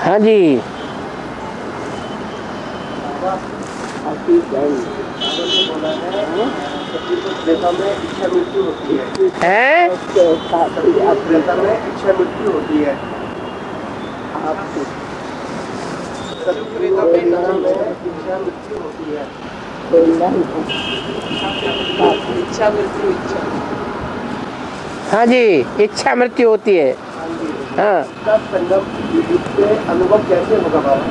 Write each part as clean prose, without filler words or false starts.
हाँ जी। त्रेता में इच्छा मृत्यु होती है? त्रेता में इच्छा मृत्यु होती है। त्रेता में इच्छा मृत्यु होती है। इच्छा मृत्यु इच्छा। हाँ जी, इच्छा मृत्यु होती है। हाँ, संगम से अनुभव कैसे होगा बाबा?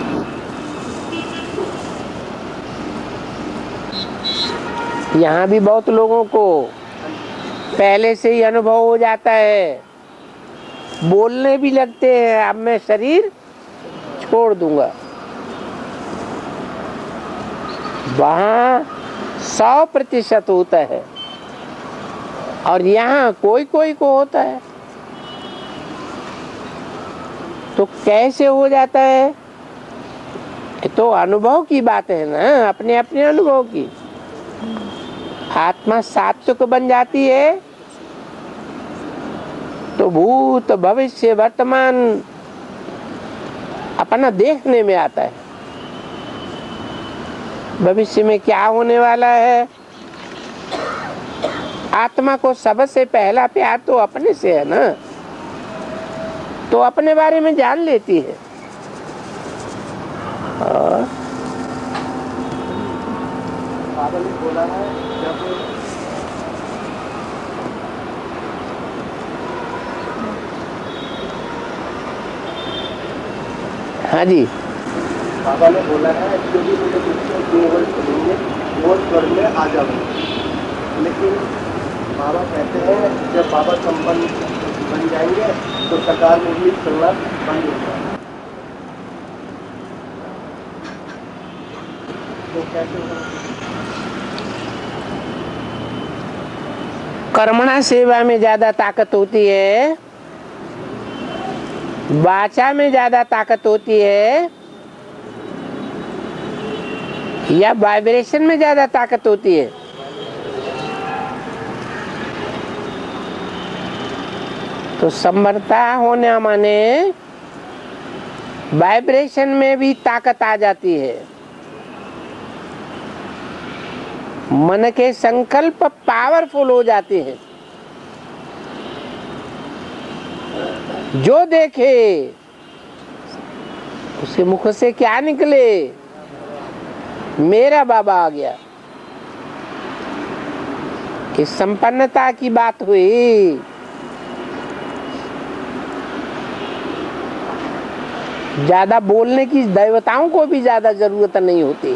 यहाँ भी बहुत लोगों को पहले से ही अनुभव हो जाता है, बोलने भी लगते हैं अब मैं शरीर छोड़ दूंगा। वहाँ 100% होता है और यहाँ कोई कोई को होता है। तो कैसे हो जाता है? तो अनुभव की बात है ना, अपने अपने अनुभव की। आत्मा सात्विक बन जाती है तो भूत भविष्य वर्तमान अपना देखने में आता है। भविष्य में क्या होने वाला है, आत्मा को सबसे पहला प्यार तो अपने से है ना, तो अपने बारे में जान लेती है। और बाबा ने बोला है जब हाँ जी, बाबा ने बोला है जो भी मुझे पूछो 2 वर्ष करेंगे वो स्वर्ग में आ जाओगे। लेकिन बाबा कहते हैं जब बाबा संपन्न बन जाएंगे तो सरकार में भी चलना बंद हो जाएगा। तो कैसे होगा? कर्मणा सेवा में ज्यादा ताकत होती है, वाचा में ज्यादा ताकत होती है, या वाइब्रेशन में ज्यादा ताकत होती है? तो समर्था होने माने वाइब्रेशन में भी ताकत आ जाती है। मन के संकल्प पावरफुल हो जाते हैं। जो देखे उसके मुख से क्या निकले, मेरा बाबा आ गया। इस संपन्नता की बात हुई। ज्यादा बोलने की देवताओं को भी ज्यादा जरूरत नहीं होती।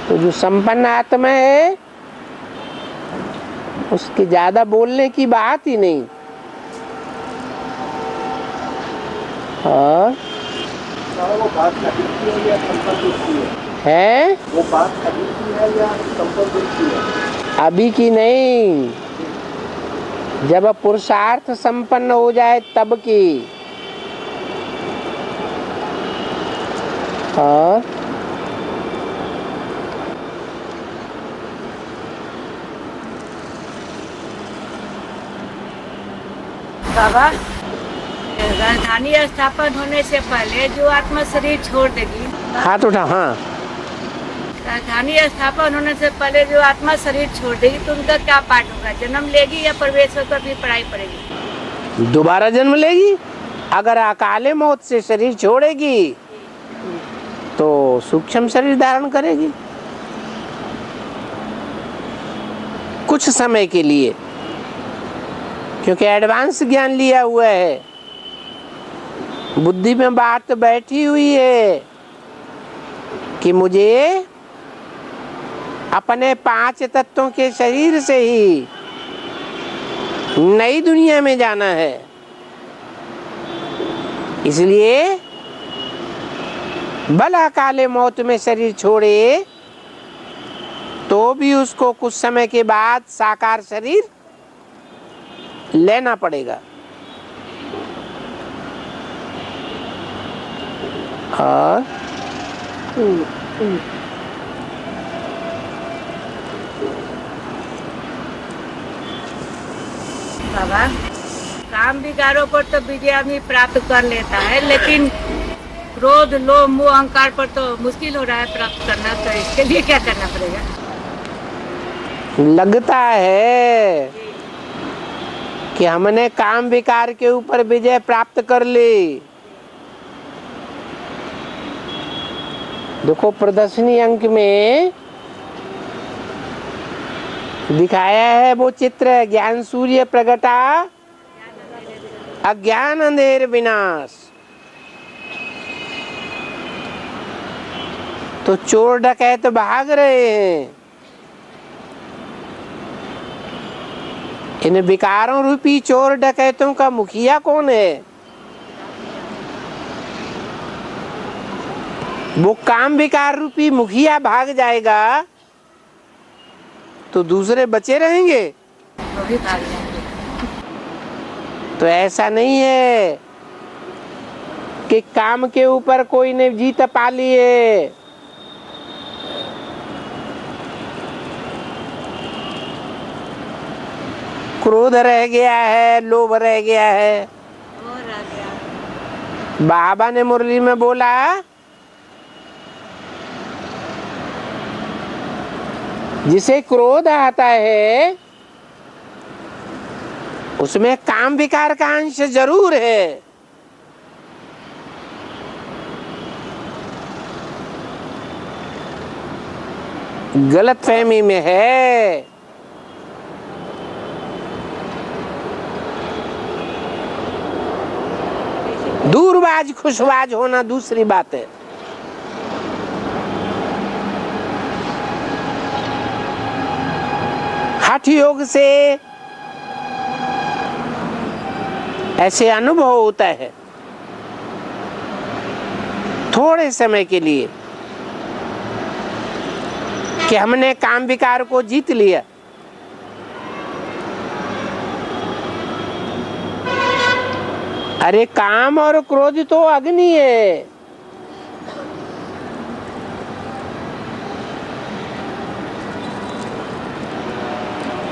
तो जो संपन्न आत्मा है उसके ज्यादा बोलने की बात ही नहीं। और वो बात अदिति है या संपन्न है? वो बात अदिति है या संपन्न है? अभी की नहीं, जब पुरुषार्थ संपन्न हो जाए तब की। और बाबा, राजधानी स्थापन होने से पहले जो आत्मा शरीर छोड़ देगी, हाथ उठा। हाँ, राजधानी स्थापन होने से पहले जो आत्मा शरीर छोड़ देगी तो उनका क्या पाठ होगा? जन्म लेगी या प्रवेश होकर फिर पढ़ाई पड़ेगी? दोबारा जन्म लेगी। अगर अकाले मौत से शरीर छोड़ेगी तो सूक्ष्म शरीर धारण करेगी कुछ समय के लिए, क्योंकि एडवांस ज्ञान लिया हुआ है। बुद्धि में बात बैठी हुई है कि मुझे अपने 5 तत्वों के शरीर से ही नई दुनिया में जाना है। इसलिए भला काले मौत में शरीर छोड़े तो भी उसको कुछ समय के बाद साकार शरीर लेना पड़ेगा। और बाबा, काम विकारों पर तो विजय आदमी प्राप्त कर लेता है, लेकिन क्रोध, लोभ, मोह, अहंकार पर तो मुश्किल हो रहा है प्राप्त करना। तो इसके लिए क्या करना पड़ेगा? लगता है कि हमने काम विकार के ऊपर विजय प्राप्त कर ली। देखो प्रदर्शनी अंक में दिखाया है वो चित्र, ज्ञान सूर्य प्रगटा अज्ञान अंधेर विनाश। तो चोर डकैत भाग रहे हैं। इन विकारों रूपी चोर डकैतों का मुखिया कौन है? वो काम विकार रूपी मुखिया भाग जाएगा तो दूसरे बचे रहेंगे? वो भी भाग जाएंगे। तो ऐसा नहीं है कि काम के ऊपर कोई ने जीत पा ली है। क्रोध रह गया है, लोभ रह गया है। वो रह गया। बाबा ने मुरली में बोला, जिसे क्रोध आता है उसमें काम विकार का अंश जरूर है। गलतफहमी में है। दूरबाज खुशबाज होना दूसरी बात है। हठ योग से ऐसे अनुभव होता है थोड़े समय के लिए कि हमने काम विकार को जीत लिया। अरे काम और क्रोध तो अग्नि है।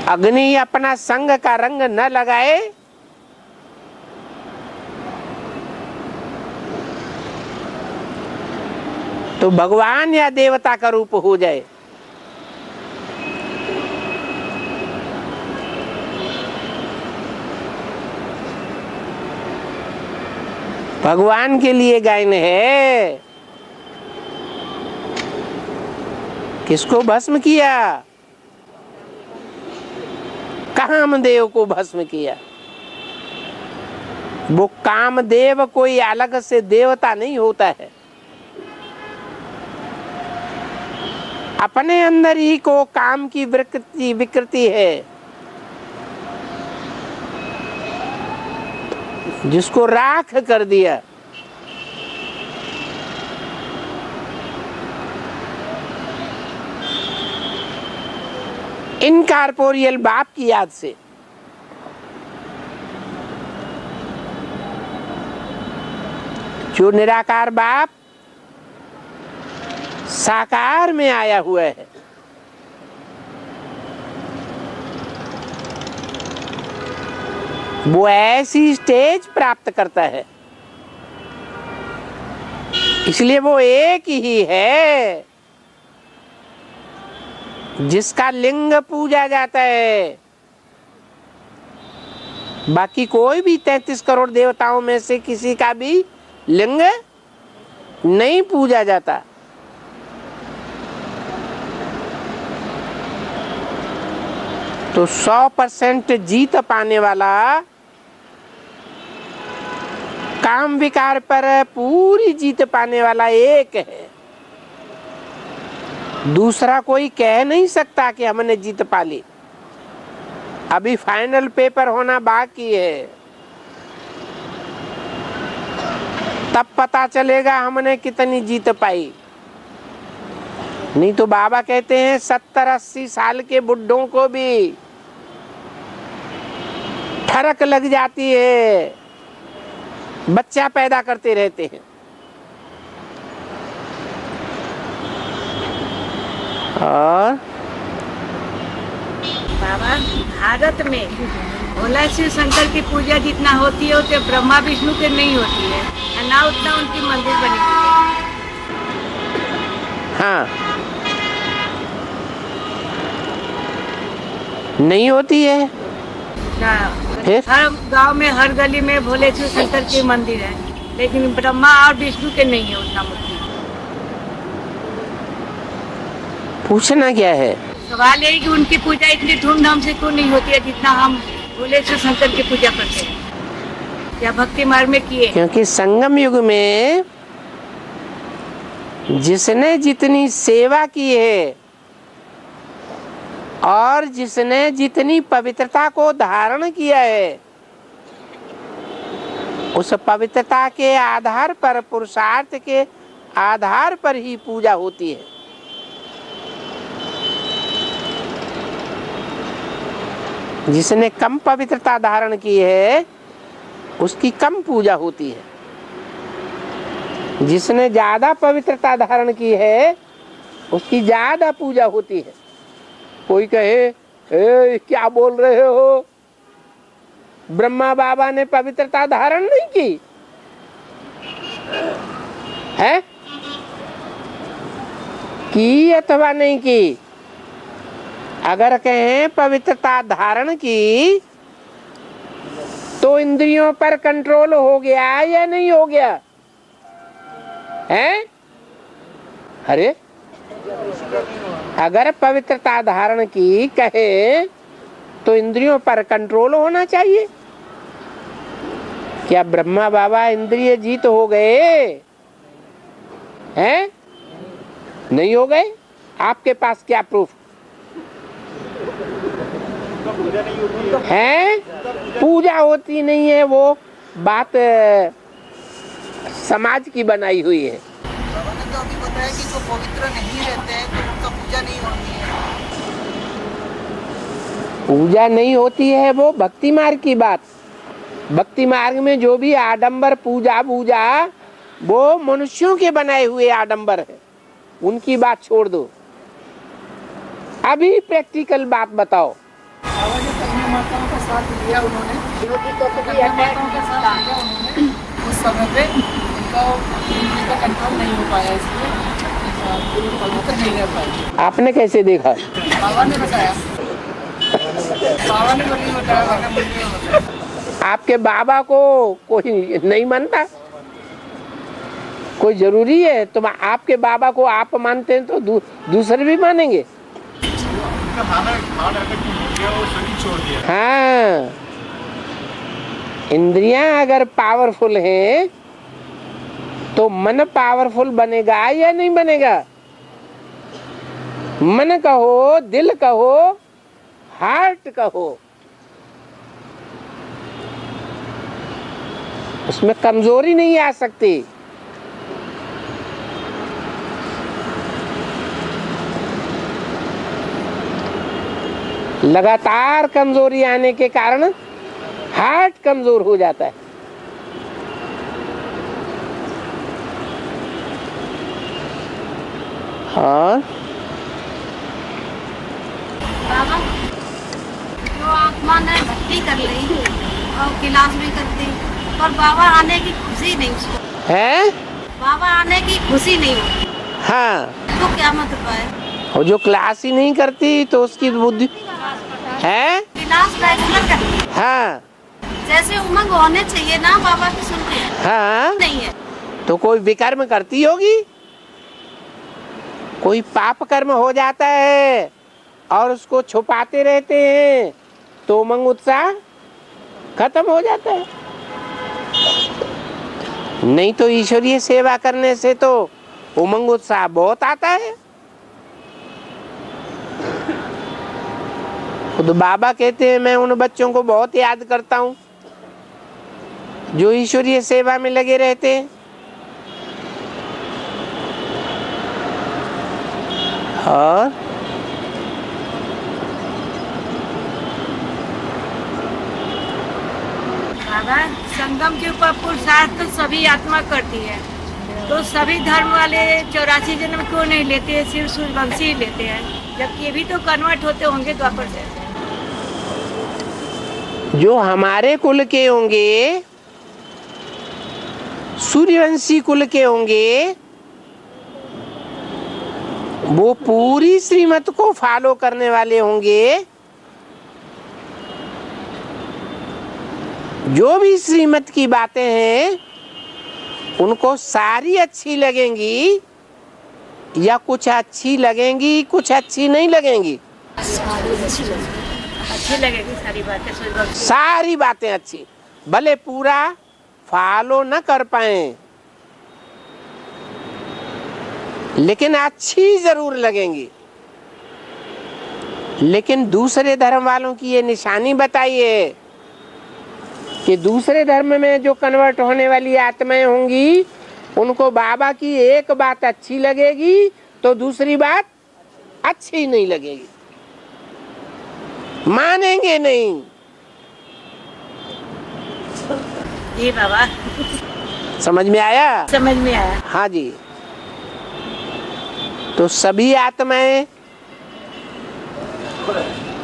अग्नि अपना संग का रंग न लगाए तो भगवान या देवता का रूप हो जाए। भगवान के लिए गायन है। किसको भस्म किया? कामदेव को भस्म किया। वो कामदेव कोई अलग से देवता नहीं होता है, अपने अंदर ही को काम की विकृति है, जिसको राख कर दिया। इनकॉर्पोरियल बाप की याद से जो निराकार बाप साकार में आया हुआ है, वो ऐसी स्टेज प्राप्त करता है। इसलिए वो एक ही है जिसका लिंग पूजा जाता है। बाकी कोई भी 33 करोड़ देवताओं में से किसी का भी लिंग नहीं पूजा जाता। तो 100% जीत पाने वाला, काम विकार पर पूरी जीत पाने वाला एक है। दूसरा कोई कह नहीं सकता कि हमने जीत पा ली। अभी फाइनल पेपर होना बाकी है, तब पता चलेगा हमने कितनी जीत पाई। नहीं तो बाबा कहते हैं 70-80 साल के बुड्ढों को भी ठरक लग जाती है, बच्चा पैदा करते रहते हैं। और बाबा भारत में भोला शिव शंकर की पूजा जितना होती है उतने ब्रह्मा विष्णु के नहीं होती है, और ना उतना उनकी मंदिर बनी हुई है। हाँ, नहीं होती है। ना फिर? हर गांव में हर गली में भोले शिव शंकर की मंदिर है, लेकिन ब्रह्मा और विष्णु के नहीं है उतना मूर्ति। पूछना क्या है? सवाल यही कि उनकी पूजा इतनी धूमधाम से क्यों नहीं होती है जितना हम भोले शिव शंकर की पूजा करते हैं या भक्ति मार्ग में किए। क्योंकि संगम युग में जिसने जितनी सेवा की है और जिसने जितनी पवित्रता को धारण किया है, उस पवित्रता के आधार पर, पुरुषार्थ के आधार पर ही पूजा होती है। जिसने कम पवित्रता धारण की है उसकी कम पूजा होती है, जिसने ज्यादा पवित्रता धारण की है उसकी ज्यादा पूजा होती है। कोई कहे क्या बोल रहे हो, ब्रह्मा बाबा ने पवित्रता धारण नहीं की है? की अथवा नहीं की? अगर कहें पवित्रता धारण की तो इंद्रियों पर कंट्रोल हो गया या नहीं हो गया है? अरे अगर पवित्रता धारण की कहे तो इंद्रियों पर कंट्रोल होना चाहिए। क्या ब्रह्मा बाबा इंद्रिय जीत हो गए हैं? नहीं हो गए। आपके पास क्या प्रूफ है? पूजा होती नहीं है, वो बात समाज की बनाई हुई है। तो अभी बताया कि जो पवित्र नहीं रहते हैं तो उनका पूजा नहीं होती है। पूजा नहीं होती है वो भक्ति मार्ग की बात। भक्ति मार्ग में जो भी आडंबर पूजा वो मनुष्यों के बनाए हुए आडंबर है, उनकी बात छोड़ दो। अभी प्रैक्टिकल बात बताओ। बाबा ने कन्या माताओं का साथ लिया उन्होंने, कन्या माताओं का साथ लिया उन्होंने उस समय पे उनका कंट्रोल नहीं हो पाया, इसलिए पवित्र नहीं रह पाए। आपने कैसे देखा? बाबा ने बताया, बाबा ने बताया। आपके बाबा को कोई नहीं मानता? कोई जरूरी है? तो आपके बाबा को आप मानते हैं तो दूसरे भी मानेंगे। हाँ, इंद्रियां अगर पावरफुल हैं तो मन पावरफुल बनेगा या नहीं बनेगा? मन कहो, दिल कहो, हार्ट कहो, उसमें कमजोरी नहीं आ सकती। लगातार कमजोरी आने के कारण हार्ट कमजोर हो जाता है। और बाबा जो आत्मा ने भक्ति कर ली और क्लास भी करती, पर बाबा आने की खुशी नहीं उसको है? बाबा आने की खुशी नहीं होती। हाँ, तो क्या मतलब है? और जो क्लास ही नहीं करती तो उसकी बुद्धि है? क्लास रेगुलर करती, हाँ, जैसे उमंग होने चाहिए ना बाबा की सुनते हैं, हाँ, नहीं है। तो कोई विकर्म करती होगी, कोई पाप कर्म हो जाता है और उसको छुपाते रहते हैं तो उमंग उत्साह खत्म हो जाता है। नहीं तो ईश्वरीय सेवा करने से तो उमंग उत्साह बहुत आता है। खुद बाबा कहते हैं मैं उन बच्चों को बहुत याद करता हूँ जो ईश्वरीय सेवा में लगे रहते हैं। और बाबा संगम के ऊपर पुरुषार्थ तो सभी आत्मा करती है, तो सभी धर्म वाले 84 जन्म क्यों नहीं लेते, सिर्फ सूर्यवंशी ही लेते हैं, जबकि ये भी तो कन्वर्ट होते होंगे द्वापर से। जो हमारे कुल के होंगे, सूर्यवंशी कुल के होंगे, वो पूरी श्रीमत को फॉलो करने वाले होंगे। जो भी श्रीमत की बातें हैं उनको सारी अच्छी लगेंगी या कुछ अच्छी लगेंगी, कुछ अच्छी नहीं लगेंगी? अच्छी लगेगी सारी बातें। सारी बातें अच्छी, भले पूरा फॉलो न कर पाए लेकिन अच्छी जरूर लगेंगी। लेकिन दूसरे धर्म वालों की ये निशानी बताइए कि दूसरे धर्म में जो कन्वर्ट होने वाली आत्माएं होंगी उनको बाबा की एक बात अच्छी लगेगी तो दूसरी बात अच्छी नहीं लगेगी, मानेंगे नहीं। जी बाबा, समझ में आया? समझ में आया। हाँ जी। तो सभी आत्माएं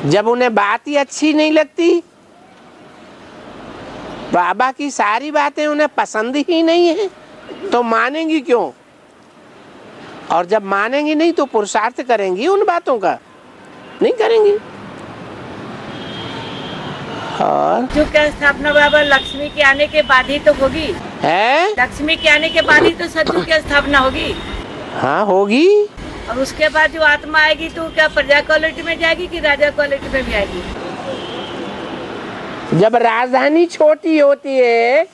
जब उन्हें बात ही अच्छी नहीं लगती, बाबा की सारी बातें उन्हें पसंद ही नहीं है, तो मानेंगी क्यों? और जब मानेंगी नहीं तो पुरुषार्थ करेंगी उन बातों का? नहीं करेंगी। और जो क्या स्थापना बाबा लक्ष्मी के आने के बाद ही तो होगी है? लक्ष्मी के आने के बाद ही तो सतयुग की स्थापना होगी। हाँ होगी। और उसके बाद जो आत्मा आएगी तो क्या प्रजा क्वालिटी में जाएगी कि राजा क्वालिटी में भी आएगी? जब राजधानी छोटी होती है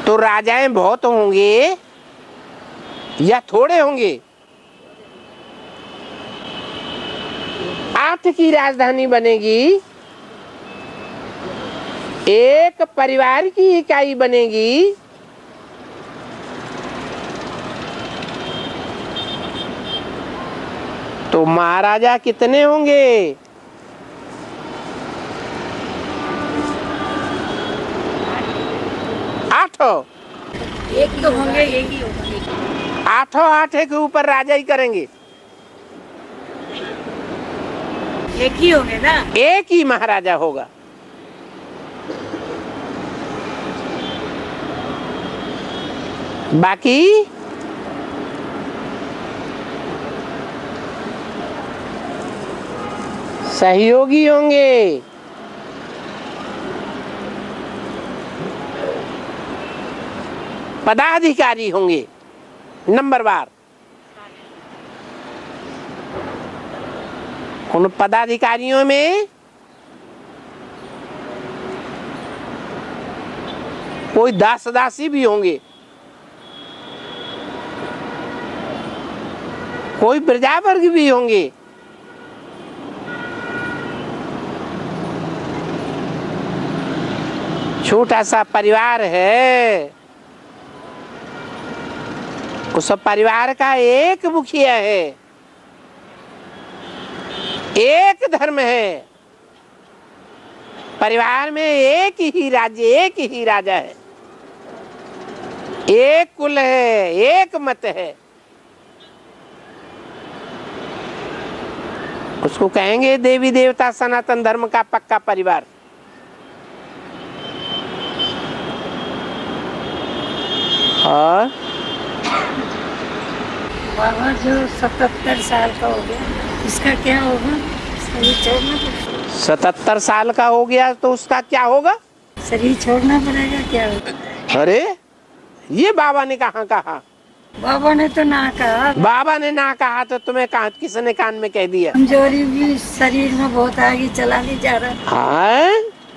तो राजाएं बहुत होंगे या थोड़े होंगे? 8 की राजधानी बनेगी, एक परिवार की इकाई बनेगी, तो महाराजा कितने होंगे? 8। एक तो होंगे, एक ही होगा। 8 के ऊपर राजा ही करेंगे, एक ही होंगे ना? एक ही महाराजा होगा। बाकी सहयोगी होंगे। पदाधिकारी होंगे नंबरवार। उन पदाधिकारियों में कोई दास दासी भी होंगे, कोई प्रजावर्ग भी होंगे, छोटा सा परिवार है, उस परिवार का एक मुखिया है, एक धर्म है, परिवार में एक ही राज्य, एक ही राजा है, एक कुल है, एक मत है। उसको कहेंगे देवी देवता सनातन धर्म का पक्का परिवार। और बाबा जो 77 साल का हो गया इसका क्या होगा? शरीर छोड़ना पड़ेगा। 77 साल का हो गया तो उसका क्या होगा? शरीर छोड़ना पड़ेगा। क्या होगा? अरे ये बाबा ने कहाँ कहा? बाबा ने तो ना कहा। बाबा ने ना कहा तो तुम्हें कहा, किसने कान में कह दिया? कमजोरी भी शरीर में बहुत आगे, चला नहीं जा रहा। हाँ?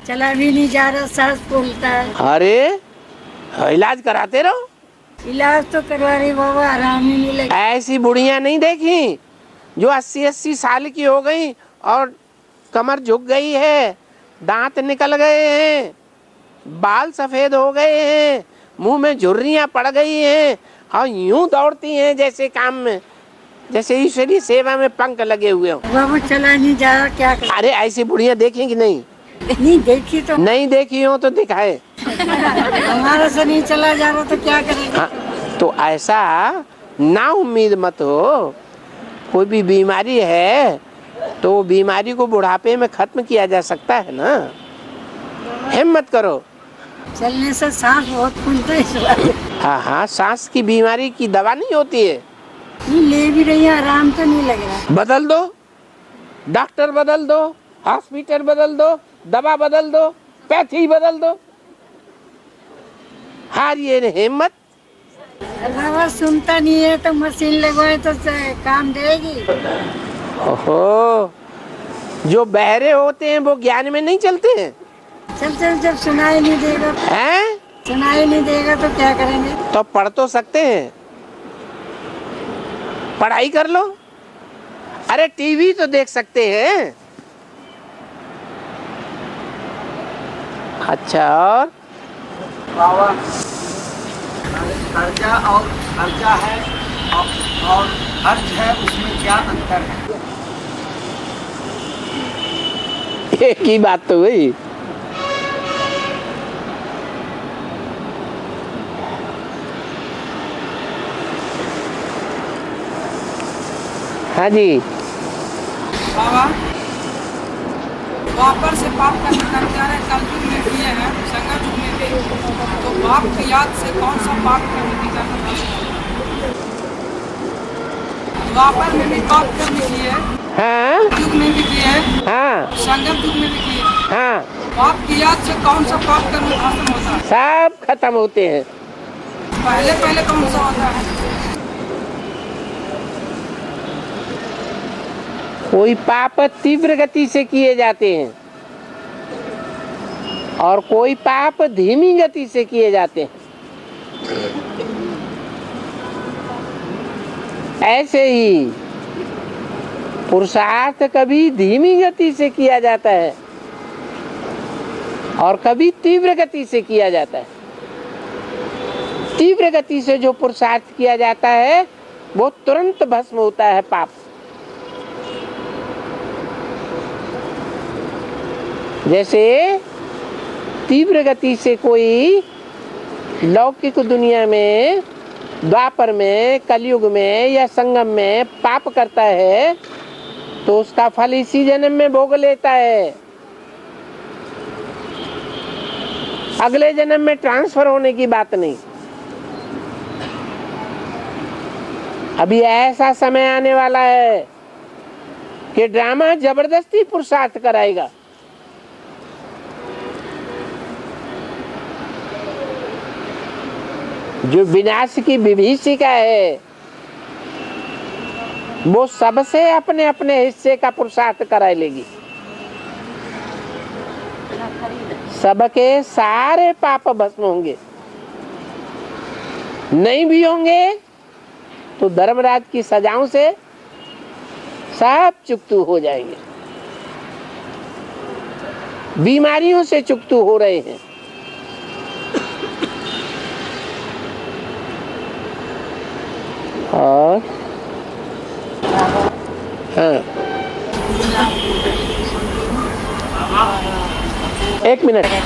चला भी नहीं जा रहा, सांस फूलता है। अरे इलाज कराते रहो। इलाज तो करवा रही बाबा, आराम ही नहीं लगा। ऐसी बुढ़िया नहीं देखी जो 80-80 साल की हो गई और कमर झुक गई है, दांत निकल गए हैं, बाल सफेद हो गए हैं, मुंह में झुर्रियां पड़ गई हैं और यूं दौड़ती हैं जैसे काम में, जैसे ईश्वरीय सेवा में पंख लगे हुए हो। बाबा चला नहीं जा रहा, क्या करें? अरे ऐसी बुढ़िया देखेंगी नहीं? नहीं देखी तो नहीं देखी हो तो दिखाए। हमारा से नहीं चला जा रहा तो क्या करें? हाँ, तो ऐसा ना उम्मीद मत हो। कोई भी बीमारी है तो वो बीमारी को बुढ़ापे में खत्म किया जा सकता है ना। हिम्मत करो। चलने से सांस बहुत फूलता है। हाँ हाँ, सांस की बीमारी की दवा नहीं होती है। नहीं ले भी रही है, आराम तो नहीं लग रहा। बदल दो, डॉक्टर बदल दो, हॉस्पिटल बदल दो, दवा बदल दो, पैथी बदल दो। हारिए नहीं हिम्मत। बाबा सुनता नहीं है तो मशीन लगवाए तो काम देगी। ओहो, जो बहरे होते हैं वो ज्ञान में नहीं चलते हैं। चल चल, जब सुनाई नहीं देगा हैं? सुनाई नहीं देगा तो क्या करेंगे। तो पढ़ तो सकते हैं, पढ़ाई कर लो। अरे टीवी तो देख सकते हैं। अच्छा, और बाबा कर्जा और कर्जा है और अर्ज है, उसमें क्या अंतर है? एक ही बात तो हुई। हाँ जी बाबा द्वापर से पाप करने का विचार है, कलयुग में किए हैं, संगम युग में भी, तो बाप की याद से कौन सा पाप करने की करना? द्वापर में भी पाप करने किए, हाँ युग में भी किए, हाँ संगम युग में भी किए, हाँ, बाप की याद से कौन सा पाप करना खत्म होता है? सब खत्म होते हैं। पहले पहले कौन सा होता है? कोई पाप तीव्र गति से किए जाते हैं और कोई पाप धीमी गति से किए जाते हैं। ऐसे ही पुरुषार्थ कभी धीमी गति से किया जाता है और कभी तीव्र गति से किया जाता है। तीव्र गति से जो पुरुषार्थ किया जाता है वो तुरंत भस्म होता है पाप। जैसे तीव्र गति से कोई लौकिक दुनिया में, द्वापर में, कलयुग में या संगम में पाप करता है तो उसका फल इसी जन्म में भोग लेता है। अगले जन्म में ट्रांसफर होने की बात नहीं। अभी ऐसा समय आने वाला है कि ड्रामा जबरदस्ती पुरुषार्थ कराएगा। जो विनाश की विभीषिका है वो सबसे अपने अपने हिस्से का पुरुषार्थ करा लेगी। सबके सारे पाप भस्म होंगे, नहीं भी होंगे तो धर्मराज की सजाओं से सब चुकतू हो जाएंगे। बीमारियों से चुकतू हो रहे हैं। और हाँ, एक मिनट है।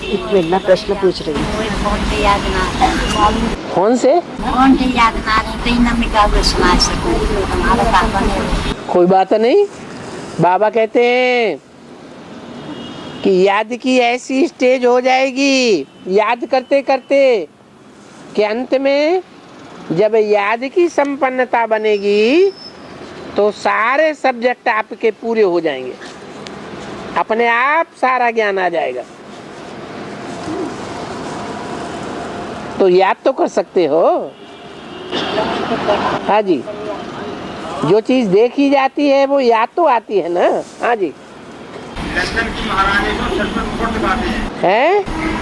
एक मिनट ना, प्रश्न पूछ रही हूँ। कौन से? कोई बात नहीं। बाबा कहते हैं कि याद की ऐसी स्टेज हो जाएगी, याद करते करते कि अंत में जब याद की संपन्नता बनेगी तो सारे सब्जेक्ट आपके पूरे हो जाएंगे, अपने आप सारा ज्ञान आ जाएगा। तो याद तो कर सकते हो। हाँ जी, जो चीज देखी जाती है वो याद तो आती है ना। हाँ जी, लंदन की महारानी को सर पर मुकुट दिखाते हैं।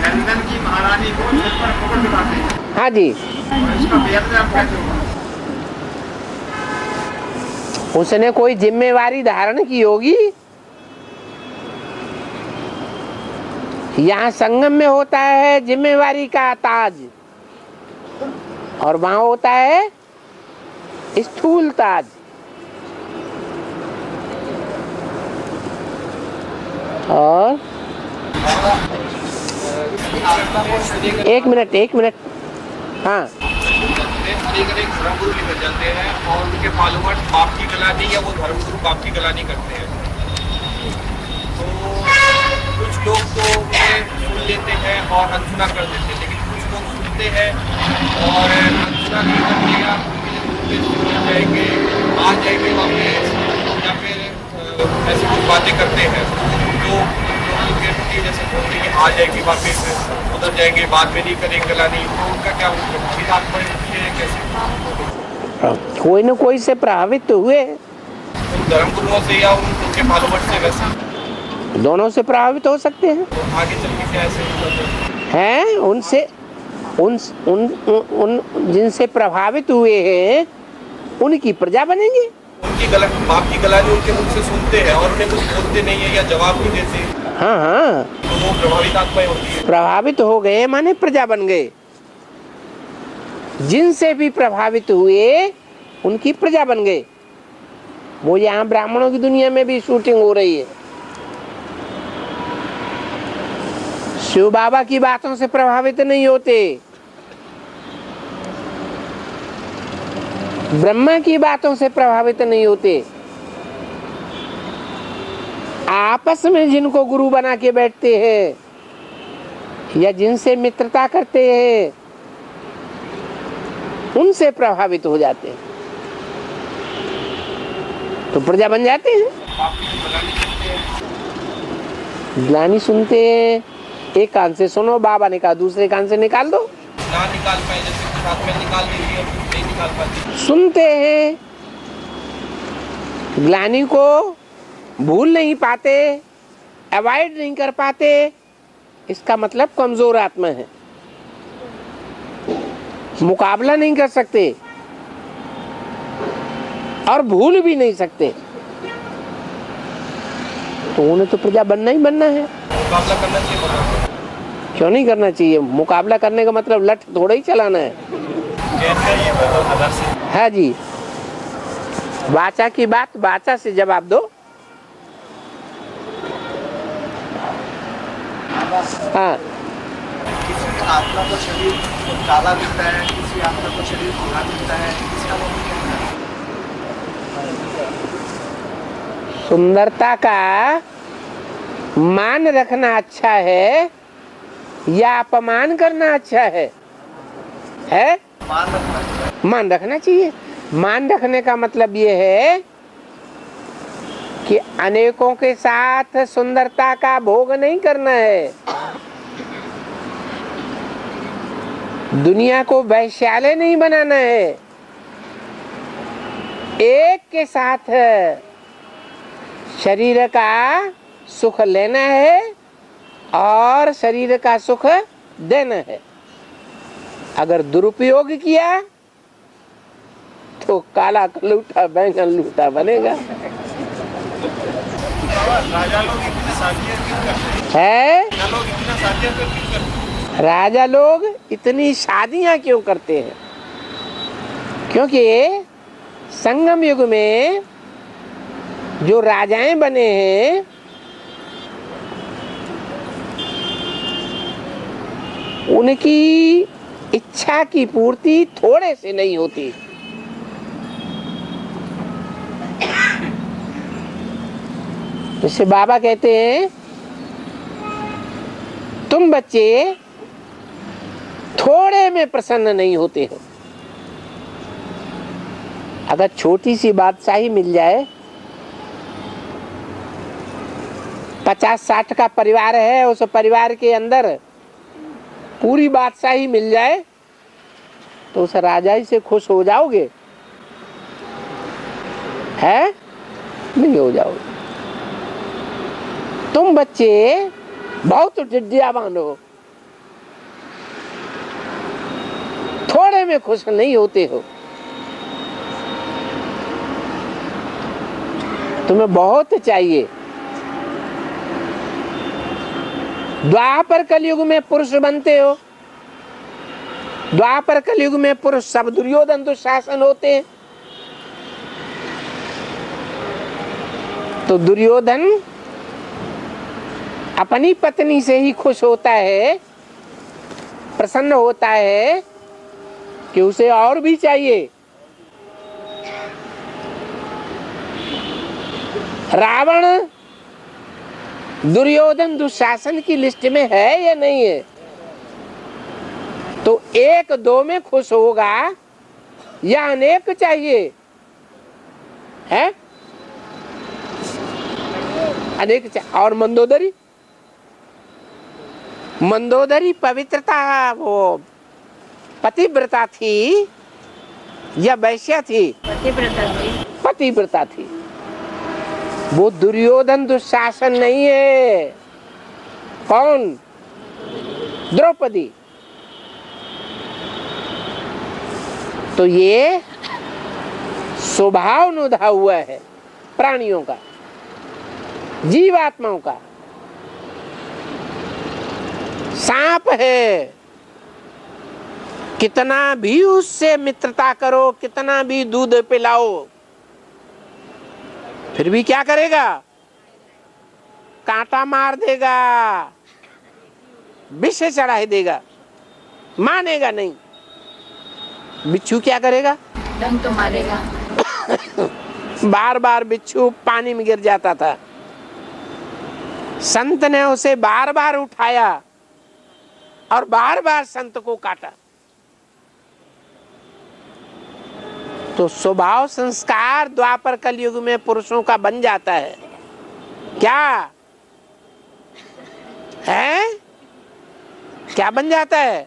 लंदन की महारानी को सर पर मुकुट दिखाते हैं। हाँ जी, और इसका बेहद आप कैसे होगा? उसने कोई जिम्मेवारी धारण की होगी। यहाँ संगम में होता है जिम्मेवारी का ताज और वहां होता है स्थूल ताज। और एक मिनट हाँ, लेकर एक धर्मगुरु निकल जाते हैं और उनके फॉलोअर्स बाप की गलानी या वो धर्मगुरु बाप की गलानी करते हैं। तो कुछ लोग तो उन्हें सुन लेते हैं और अनसुना कर देते हैं, लेकिन कुछ लोग सुनते हैं और अनसुना नहीं करते या जाएंगे आ जाएंगे वापस, या फिर ऐसी कुछ बातें करते हैं जो जैसे बोलते हैं कि आ जाएंगे वापस, उधर जाएंगे, बाद में नहीं करेंगे गलानी। तो उनका क्या प्रभावित आत्मा है कैसे? कोई न कोई से प्रभावित हुए, उन धर्मगुरुओं से या उनके फॉलोअर्स से? वैसे दोनों से प्रभावित हो सकते हैं। तो आगे चल के क्या ऐसे हैं उनसे उन जिनसे प्रभावित हुए हैं उनकी प्रजा बनेंगे। उनकी गलत बाप की गलानी उनके मुख से सुनते हैं और उन्हें कुछ बोलते नहीं है या जवाब नहीं देते, हाँ, तो वो प्रभावित आत्माएं होती है। प्रभावित हो गए माने प्रजा बन गए। जिनसे भी प्रभावित हुए उनकी प्रजा बन गए। वो यहाँ ब्राह्मणों की दुनिया में भी शूटिंग हो रही है। शिव बाबा की बातों से प्रभावित नहीं होते, ब्रह्मा की बातों से प्रभावित नहीं होते। आपस में जिनको गुरु बना के बैठते हैं या जिनसे मित्रता करते हैं उनसे प्रभावित हो जाते हैं, तो प्रजा बन जाते हैं। ग्लानि सुनते हैं, एक कान से सुनो, बाबा ने कहा दूसरे कान से निकाल दो। ना निकाल पाए, जैसे हाथ में निकाल देती है, नहीं निकाल पाती। सुनते हैं, ग्लानि को भूल नहीं पाते, अवॉइड नहीं कर पाते, इसका मतलब कमजोर आत्मा है। मुकाबला नहीं कर सकते और भूल भी नहीं सकते, तो उन्हें तो प्रजा बनना ही बनना है। मुकाबला करना चाहिए। क्यों नहीं करना चाहिए? मुकाबला करने का मतलब लठ थोड़ा ही चलाना है। हाँ जी, वाचा की बात वाचा से जवाब दो। हाँ, किसी आत्मा को शरीर काला मिलता है, किसी आत्मा को शरीर भूरा मिलता है, इसका मतलब क्या है? सुंदरता का मान रखना अच्छा है या अपमान करना अच्छा है? मान रखना चाहिए। मान रखने का मतलब ये है कि अनेकों के साथ सुंदरता का भोग नहीं करना है, दुनिया को वैश्यालय नहीं बनाना है, एक के साथ शरीर का सुख लेना है और शरीर का सुख देना है। अगर दुरुपयोग किया तो काला लूटा बैंगन लूटा बनेगा। राजा लोग इतने शादियां क्यों करते है? हैं? राजा लोग इतनी शादियां क्यों करते हैं? क्योंकि संगम युग में जो राजाएं बने हैं उनकी इच्छा की पूर्ति थोड़े से नहीं होती। जैसे बाबा कहते हैं, तुम बच्चे थोड़े में प्रसन्न नहीं होते हो। अगर छोटी सी बादशाही मिल जाए, 50-60 का परिवार है, उस परिवार के अंदर पूरी बादशाही मिल जाए तो उस राजा ही से खुश हो जाओगे? है? नहीं हो जाओगे। तुम बच्चे बहुत ढिढियावान हो, थोड़े में खुश नहीं होते हो, तुम्हें बहुत चाहिए। द्वापर कलयुग में पुरुष बनते हो, द्वापर कलयुग में पुरुष सब दुर्योधन दुशासन होते हैं, तो दुर्योधन अपनी पत्नी से ही खुश होता है, प्रसन्न होता है कि उसे और भी चाहिए? रावण दुर्योधन दुशासन की लिस्ट में है या नहीं है? तो एक दो में खुश होगा या अनेक चाहिए? है अनेक चाहिए। और मंदोदरी, मंदोदरी पवित्रता, वो पतिव्रता थी या वैश्या थी? पतिव्रता थी। पतिव्रता थी। वो दुर्योधन दुशासन नहीं है। कौन? द्रौपदी। तो ये स्वभाव नुधा हुआ है प्राणियों का, जीवात्माओं का। सांप है, कितना भी उससे मित्रता करो, कितना भी दूध पिलाओ, फिर भी क्या करेगा? कांटा मार देगा, विष चढ़ा देगा, मानेगा नहीं। बिच्छू क्या करेगा? डंक तो मारेगा। बार बार बिच्छू पानी में गिर जाता था, संत ने उसे बार बार उठाया और बार बार संत को काटा। तो स्वभाव संस्कार द्वापर कलयुग में पुरुषों का बन जाता है। क्या है? क्या बन जाता है?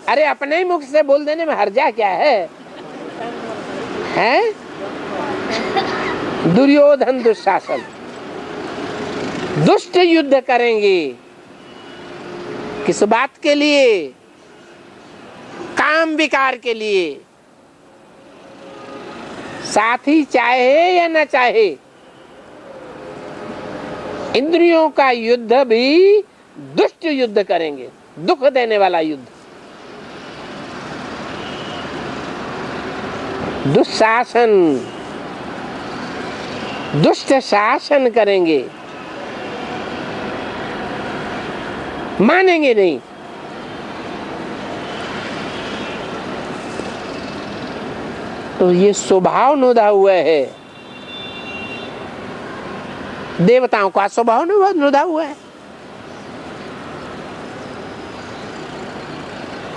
अरे अपने ही मुख से बोल देने में हर्जा क्या है? हैं? दुर्योधन दुशासन दुष्ट युद्ध करेंगे। किस बात के लिए? काम विकार के लिए। साथी चाहे या न चाहे, इंद्रियों का युद्ध भी दुष्ट युद्ध करेंगे, दुख देने वाला युद्ध। दुशासन, दुष्ट शासन करेंगे, मानेंगे नहीं। तो ये स्वभाव नुदा हुआ है। देवताओं का स्वभाव नुदा हुआ है।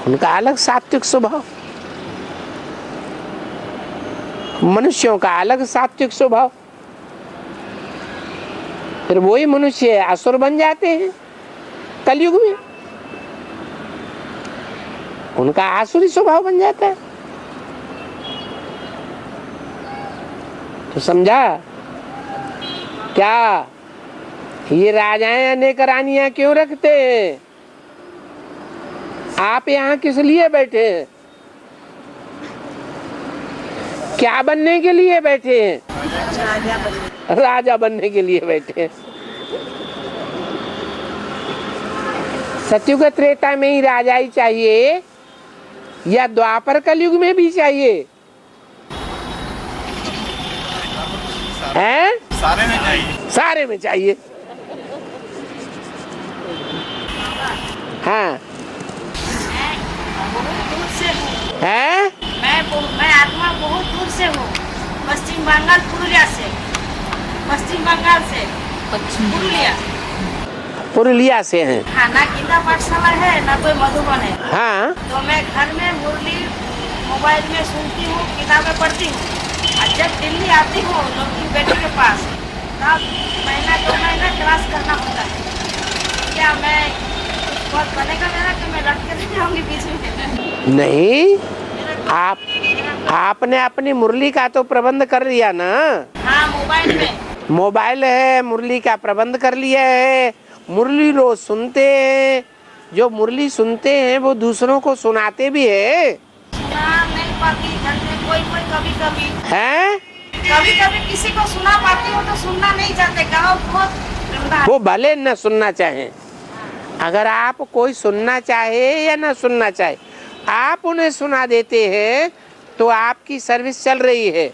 उनका अलग सात्विक स्वभाव, मनुष्यों का अलग सात्विक स्वभाव। फिर वही मनुष्य असुर बन जाते हैं कलयुग में, उनका आसुरी स्वभाव बन जाता है। तो समझा क्या? ये राजाएं अनेक रानियां क्यों रखते हैं? आप यहाँ किस लिए बैठे हैं? क्या बनने के लिए बैठे हैं? राजा बनने के लिए बैठे हैं। सतयुग त्रेता में ही राजा ही चाहिए या द्वापर कलयुग में भी चाहिए? हैं? सारे में चाहिए। सारे में चाहिए। हाँ दूर से हूँ है? मैं आत्मा बहुत दूर से हूँ। पश्चिम बंगाल, पुरुलिया से। पश्चिम बंगाल से पुरुलिया। पुरुलिया से हैं। हाँ, ना गीता पाठशाला है ना कोई मधुबन है। हाँ तो मैं घर में मुरली मोबाइल में सुनती हूँ, किताबें पढ़ती हूँ। और जब दिल्ली आती हूँ लोग की बेटी के पास, तब महीना 2 महीना क्लास करना होता है। क्या मैं बहुत बनेगा मेरा कि मैं लड़के नहीं जाऊंगी बीच में? नहीं, आपने अपनी मुरली का तो प्रबंध कर लिया ना। हाँ, मोबाइल में मोबाइल है, मुरली का प्रबंध कर लिया है। मुरली रोज सुनते हैं। जो मुरली सुनते हैं वो दूसरों को सुनाते भी है। सुना नहीं पाती घर में, कोई कभी कभी हैं? कभी कभी किसी को सुना पाती हूँ तो सुनना नहीं चाहते। गाँव बहुत गंदा। वो भले न सुनना चाहे। अगर आप कोई सुनना चाहे या न सुनना चाहे, आप उन्हें सुना देते हैं तो आपकी सर्विस चल रही है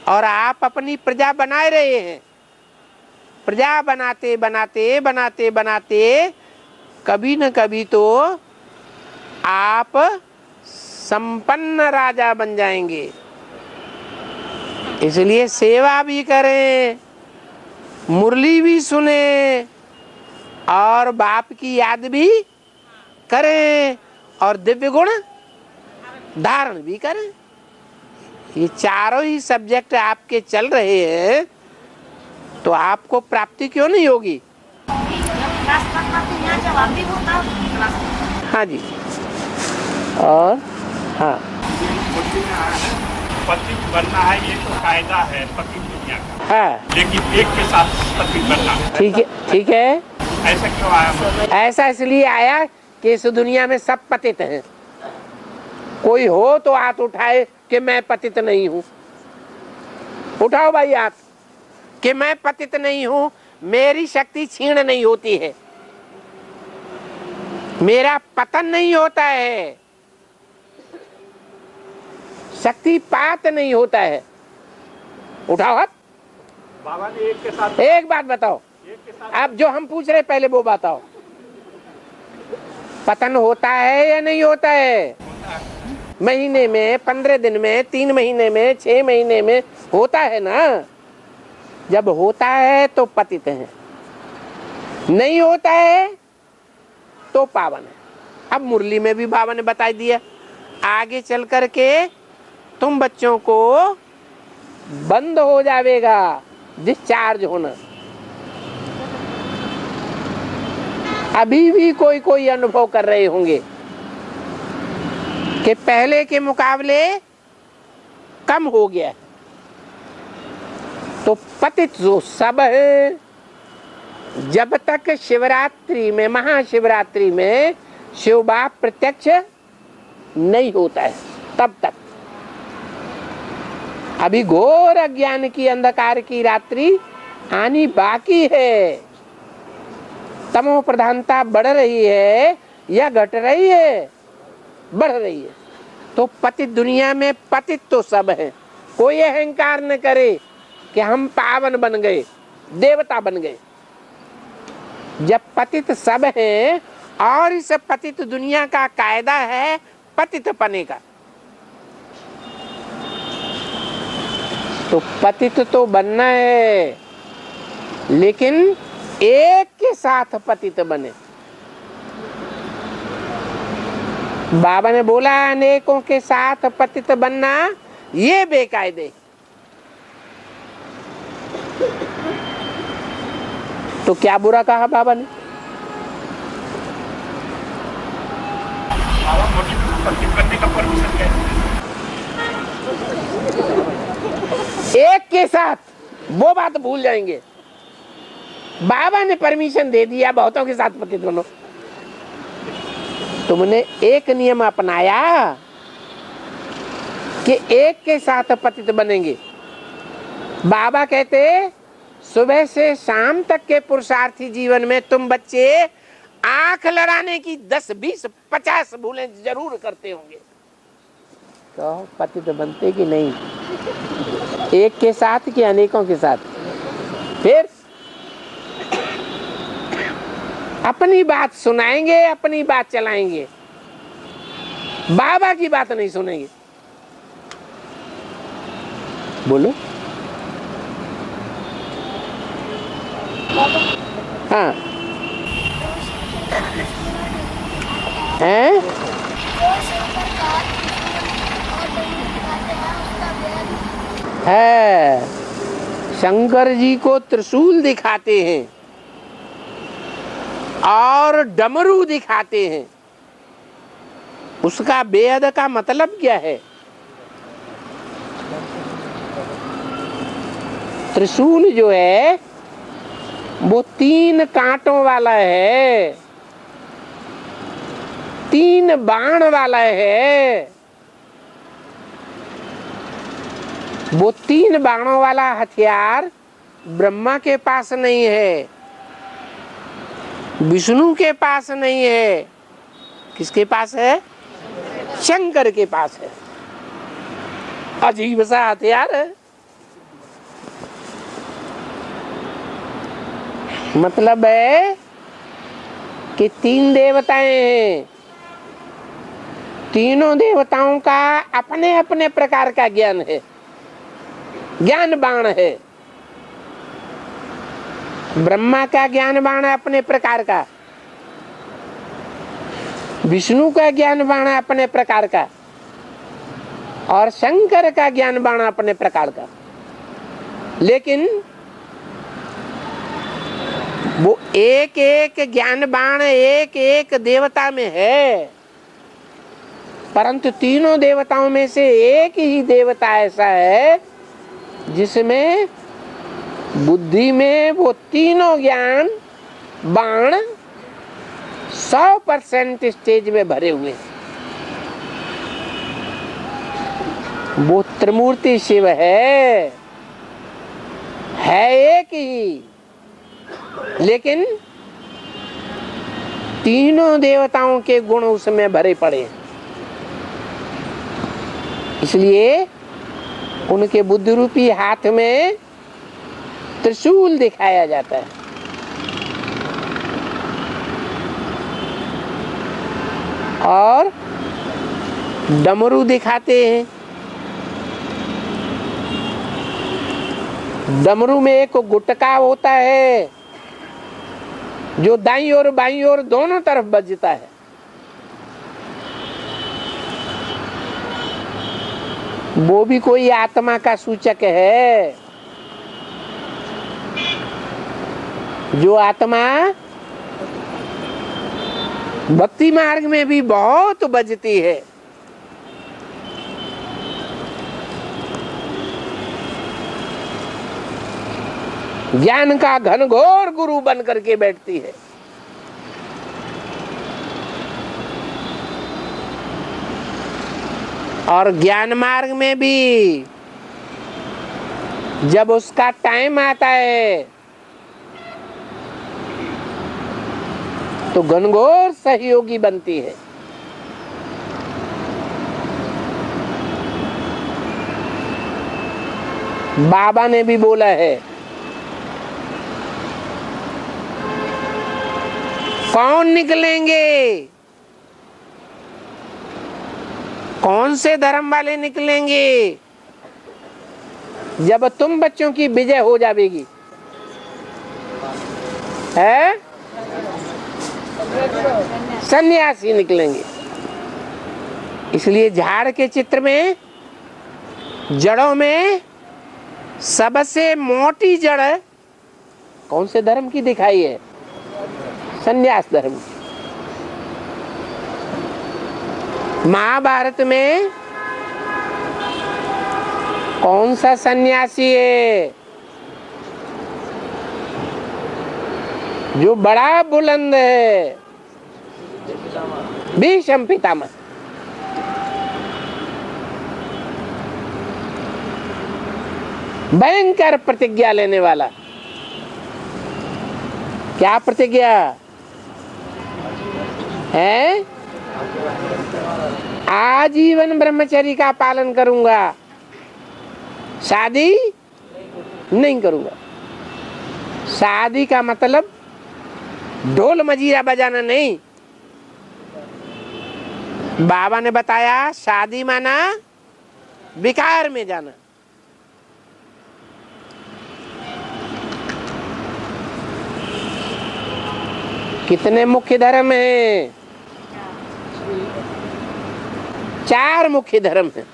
और आप अपनी प्रजा बनाए रहे हैं। प्रजा बनाते बनाते बनाते बनाते कभी न कभी तो आप संपन्न राजा बन जाएंगे। इसलिए सेवा भी करें, मुरली भी सुने और बाप की याद भी करें और दिव्य गुण धारण भी करें। ये चारों ही सब्जेक्ट आपके चल रहे हैं तो आपको प्राप्ति क्यों नहीं होगी? हाँ जी। और हाँ, पति बनना है ये तो कायदा है पति दुनिया का, हाँ लेकिन एक के साथ पति बनना है। ठीक है, ठीक है। ऐसा क्यों आया? ऐसा इसलिए आया कि इस दुनिया में सब पतित हैं। कोई हो तो हाथ उठाए कि मैं पतित नहीं हूँ। उठाओ भाई हाथ कि मैं पतित नहीं हूँ, मेरी शक्ति क्षीण नहीं होती है, मेरा पतन नहीं होता है, शक्तिपात नहीं होता है। उठाओ हाथ। बाबा ने एक के साथ, एक बात बताओ, अब जो हम पूछ रहे पहले वो बताओ, पतन होता है या नहीं होता है? महीने में, 15 दिन में, 3 महीने में, 6 महीने में होता है ना। जब होता है तो पतित है, नहीं होता है तो पावन है। अब मुरली में भी बाबा ने बता दिया, आगे चल करके तुम बच्चों को बंद हो जाएगा डिस्चार्ज होना। अभी भी कोई कोई अनुभव कर रहे होंगे कि पहले के मुकाबले कम हो गया। तो पतित जो सब है, जब तक शिवरात्रि में, महाशिवरात्रि में शिव बाप प्रत्यक्ष नहीं होता है तब तक अभी घोर अज्ञान की अंधकार की रात्रि आनी बाकी है। तमो प्रधानता बढ़ रही है या घट रही है? बढ़ रही है। तो पतित दुनिया में पतित तो सब है। कोई अहंकार न करे कि हम पावन बन गए, देवता बन गए। जब पतित सब है और इस पतित दुनिया का कायदा है पतित पने का, तो पतित तो बनना है, लेकिन एक के साथ पतित बने। बाबा ने बोला अनेकों के साथ पतित बनना ये बेकायदे। तो क्या बुरा कहा बाबा ने? बाबा मोटी पति करने का परमिशन है। एक के साथ, वो बात भूल जाएंगे। बाबा ने परमिशन दे दिया बहुतों के साथ पतित बनो। तुमने एक नियम अपनाया कि एक के साथ पतित बनेंगे। बाबा कहते सुबह से शाम तक के पुरुषार्थी जीवन में तुम बच्चे आंख लड़ाने की 10, 20, 50 भूलें जरूर करते होंगे। तो पतित बनते कि नहीं? एक के साथ कि अनेकों के साथ? फिर अपनी बात सुनाएंगे, अपनी बात चलाएंगे, बाबा की बात नहीं सुनेंगे। बोलो। हाँ हैं? है, शंकर जी को त्रिशूल दिखाते हैं और डमरू दिखाते हैं। उसका बेहद का मतलब क्या है? त्रिशूल जो है वो 3 कांटों वाला है, 3 बाण वाला है। वो 3 बाणों वाला हथियार ब्रह्मा के पास नहीं है, विष्णु के पास नहीं है। किसके पास है? शंकर के पास है। अजीब सा हथियार है। मतलब है कि 3 देवताएं हैं, तीनों देवताओं का अपने अपने प्रकार का ज्ञान है, ज्ञान बाण है। ब्रह्मा का ज्ञान बाण है अपने प्रकार का, विष्णु का ज्ञान बाण है अपने प्रकार का, और शंकर का ज्ञान बाण अपने प्रकार का। लेकिन वो एक एक ज्ञान बाण एक एक देवता में है, परंतु तीनों देवताओं में से एक ही देवता ऐसा है जिसमें बुद्धि में वो तीनों ज्ञान बाण 100% स्टेज में भरे हुए हैं। वो त्रिमूर्ति शिव है एक ही, लेकिन तीनों देवताओं के गुण उसमें भरे पड़े हैं। इसलिए उनके बुद्धि रूपी हाथ में त्रिशूल दिखाया जाता है। और डमरू दिखाते हैं। डमरू में एक गुटका होता है जो दाईं ओर बाईं ओर दोनों तरफ बजता है। वो भी कोई आत्मा का सूचक है। जो आत्मा भक्ति मार्ग में भी बहुत बजती है। ज्ञान का घनघोर गुरु बन करके बैठती है। और ज्ञान मार्ग में भी जब उसका टाइम आता है तो घनघोर सहयोगी बनती है। बाबा ने भी बोला है, कौन निकलेंगे, कौन से धर्म वाले निकलेंगे जब तुम बच्चों की विजय हो जाएगी? है सन्यासी निकलेंगे। इसलिए झाड़ के चित्र में जड़ों में सबसे मोटी जड़ कौन से धर्म की दिखाई है? सन्यास धर्म की। महाभारत में कौन सा सन्यासी है जो बड़ा बुलंद है? भीष्म पितामह। भयंकर प्रतिज्ञा लेने वाला। क्या प्रतिज्ञा है? आजीवन ब्रह्मचर्य का पालन करूंगा, शादी नहीं करूंगा। शादी का मतलब ढोल मजीरा बजाना नहीं। बाबा ने बताया शादी माना विकार में जाना। कितने मुख्य धर्म हैं? 4 मुख्य धर्म हैं।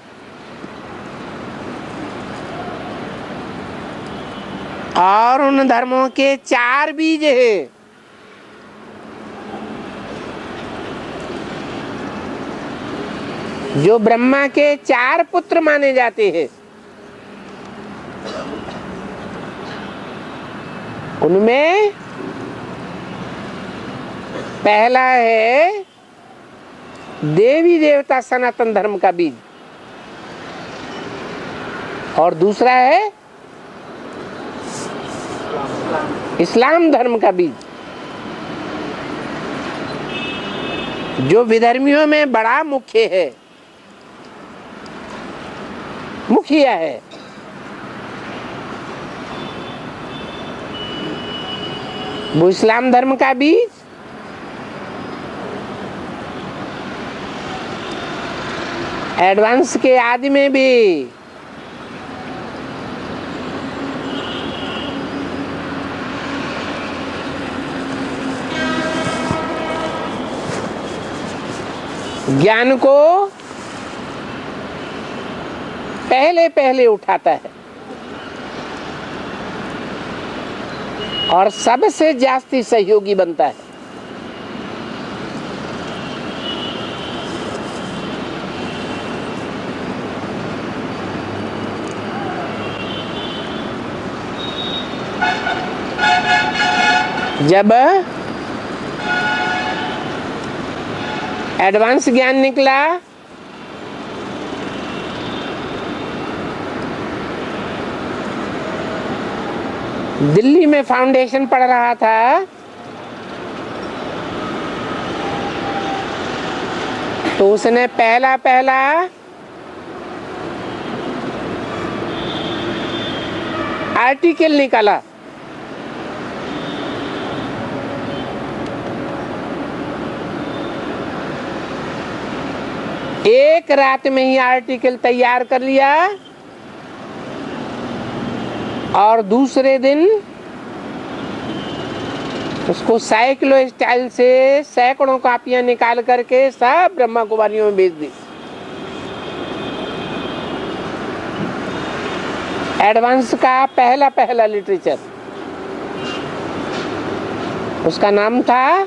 और उन धर्मों के 4 बीज हैं। जो ब्रह्मा के 4 पुत्र माने जाते हैं, उनमें पहला है देवी देवता सनातन धर्म का बीज, और दूसरा है इस्लाम धर्म का बीज, जो विधर्मियों में बड़ा मुख्य है, मुखिया है। वो इस्लाम धर्म का बीज एडवांस के आदि में भी ज्ञान को पहले पहले उठाता है और सबसे जास्ती सहयोगी बनता है। जब एडवांस ज्ञान निकला दिल्ली में फाउंडेशन पढ़ रहा था तो उसने पहला आर्टिकल निकाला। एक रात में ही आर्टिकल तैयार कर लिया और दूसरे दिन उसको साइक्लो स्टाइल से सैकड़ों कॉपियां निकाल करके सब ब्रह्मा कुमारियों में भेज दी। एडवांस का पहला लिटरेचर, उसका नाम था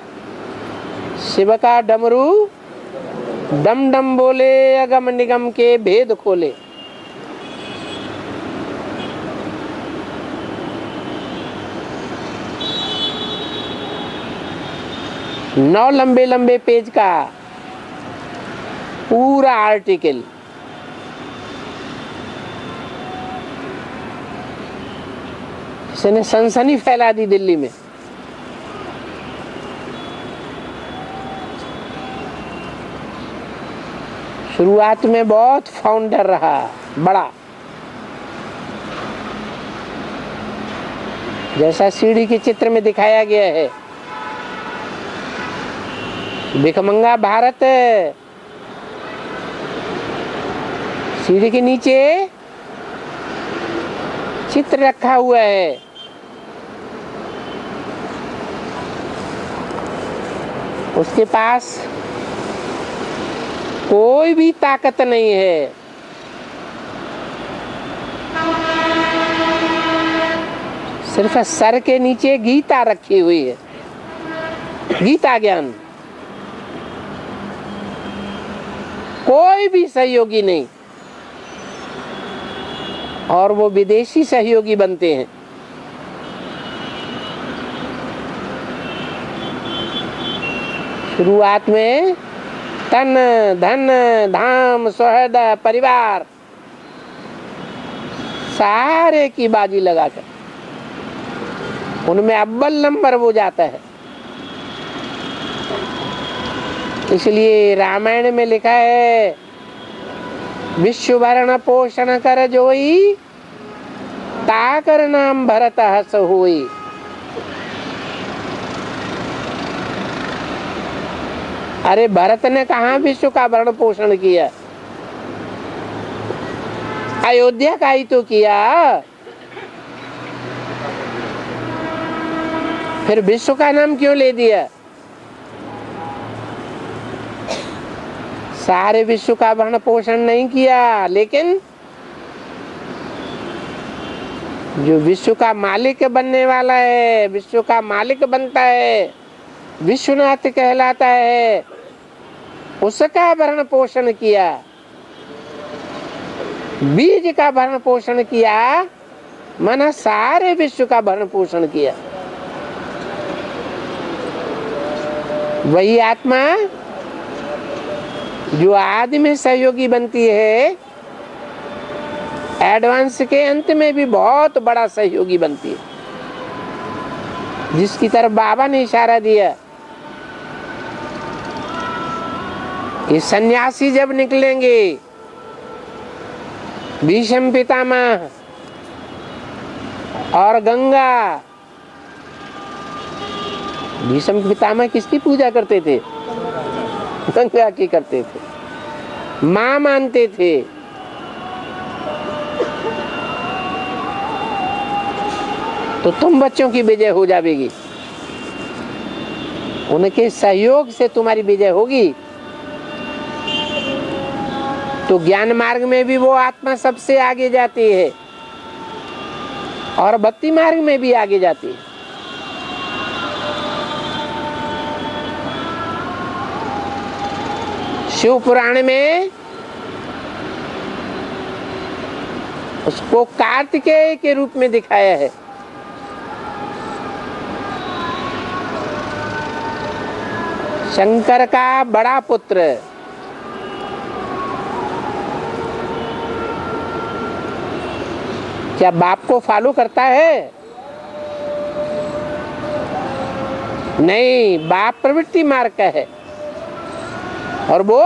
शिव का डमरू डम डम बोले अगम निगम के भेद खोले। नौ लंबे पेज का पूरा आर्टिकल। इसने सनसनी फैला दी दिल्ली में। शुरुआत में बहुत फाउंडर रहा, बड़ा, जैसा सीढ़ी के चित्र में दिखाया गया है। भिखमंगा भारत सीढ़ी के नीचे चित्र रखा हुआ है। उसके पास कोई भी ताकत नहीं है, सिर्फ सर के नीचे गीता रखी हुई है, गीता ज्ञान। कोई भी सहयोगी नहीं और वो विदेशी सहयोगी बनते हैं। शुरुआत में तन धन धाम सुहृद परिवार सारे की बाजी लगाकर उनमें अव्वल नंबर वो जाता है। इसलिए रामायण में लिखा है विश्व भरण पोषण कर जोई ताकर नाम भरत हस होई। अरे भरत ने कहाँ विश्व का भरण पोषण किया? अयोध्या का ही तो किया। फिर विश्व का नाम क्यों ले दिया? सारे विश्व का भरण पोषण नहीं किया, लेकिन जो विश्व का मालिक बनने वाला है, विश्व का मालिक बनता है, विश्वनाथ कहलाता है, उसका भरण पोषण किया, बीज का भरण पोषण किया, माना सारे विश्व का भरण पोषण किया। वही आत्मा जो आदि में सहयोगी बनती है, एडवांस के अंत में भी बहुत बड़ा सहयोगी बनती है, जिसकी तरफ बाबा ने इशारा दिया। ये सन्यासी जब निकलेंगे, भीष्म पितामह और गंगा, भीष्म पितामह किसकी पूजा करते थे? गंगा की करते थे। मां मानते थे। तो तुम बच्चों की विजय हो जाएगी, उनके सहयोग से तुम्हारी विजय होगी। तो ज्ञान मार्ग में भी वो आत्मा सबसे आगे जाती है और भक्ति मार्ग में भी आगे जाती है। शिव पुराण में उसको कार्तिकेय के रूप में दिखाया है। शंकर का बड़ा पुत्र, क्या बाप को फॉलो करता है? नहीं, बाप प्रवृत्ति मार्ग का है और वो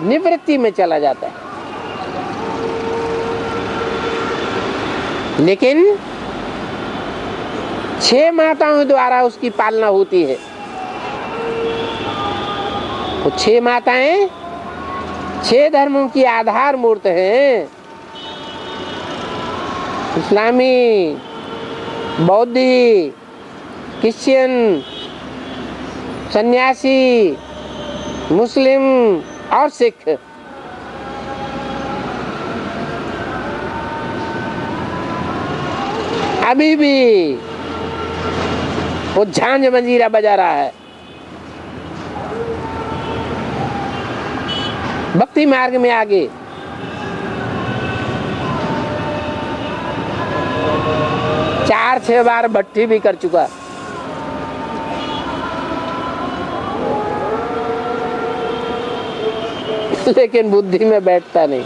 निवृत्ति में चला जाता है। लेकिन 6 माताओं द्वारा उसकी पालना होती है। वो 6 माताएं 6 धर्मों की आधार मूर्त हैं। इस्लामी, बौद्धी, क्रिश्चियन, सन्यासी, मुस्लिम और सिख। अभी भी वो झांझ मंजीरा बजा रहा है। भक्ति मार्ग में आगे 4-6 बार भट्टी भी कर चुका। लेकिन बुद्धि में बैठता नहीं।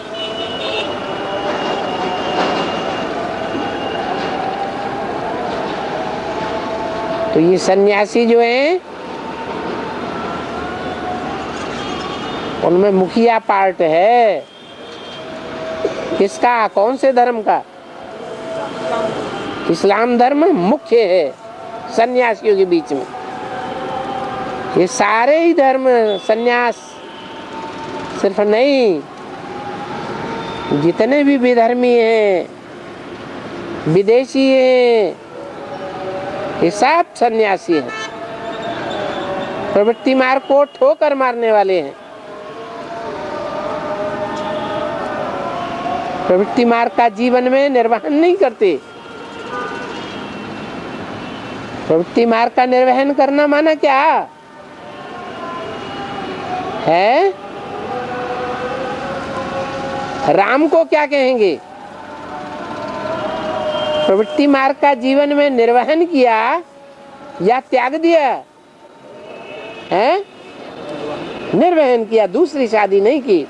तो ये सन्यासी जो हैं, उनमें मुखिया पार्ट है। किसका? कौन से धर्म का? इस्लाम धर्म मुख्य है सन्यासियों के बीच में। ये सारे ही धर्म, सन्यास सिर्फ नहीं, जितने भी विधर्मी हैं, विदेशी हैं, ये सब सन्यासी हैं। प्रवृत्ति मार्ग को ठोकर मारने वाले हैं। प्रवृत्ति मार्ग का जीवन में निर्वहन नहीं करते। प्रवृत्ति मार्ग का निर्वहन करना माना क्या है? राम को क्या कहेंगे? प्रवृत्ति मार्ग का जीवन में निर्वहन किया या त्याग दिया है? निर्वहन किया, दूसरी शादी नहीं की।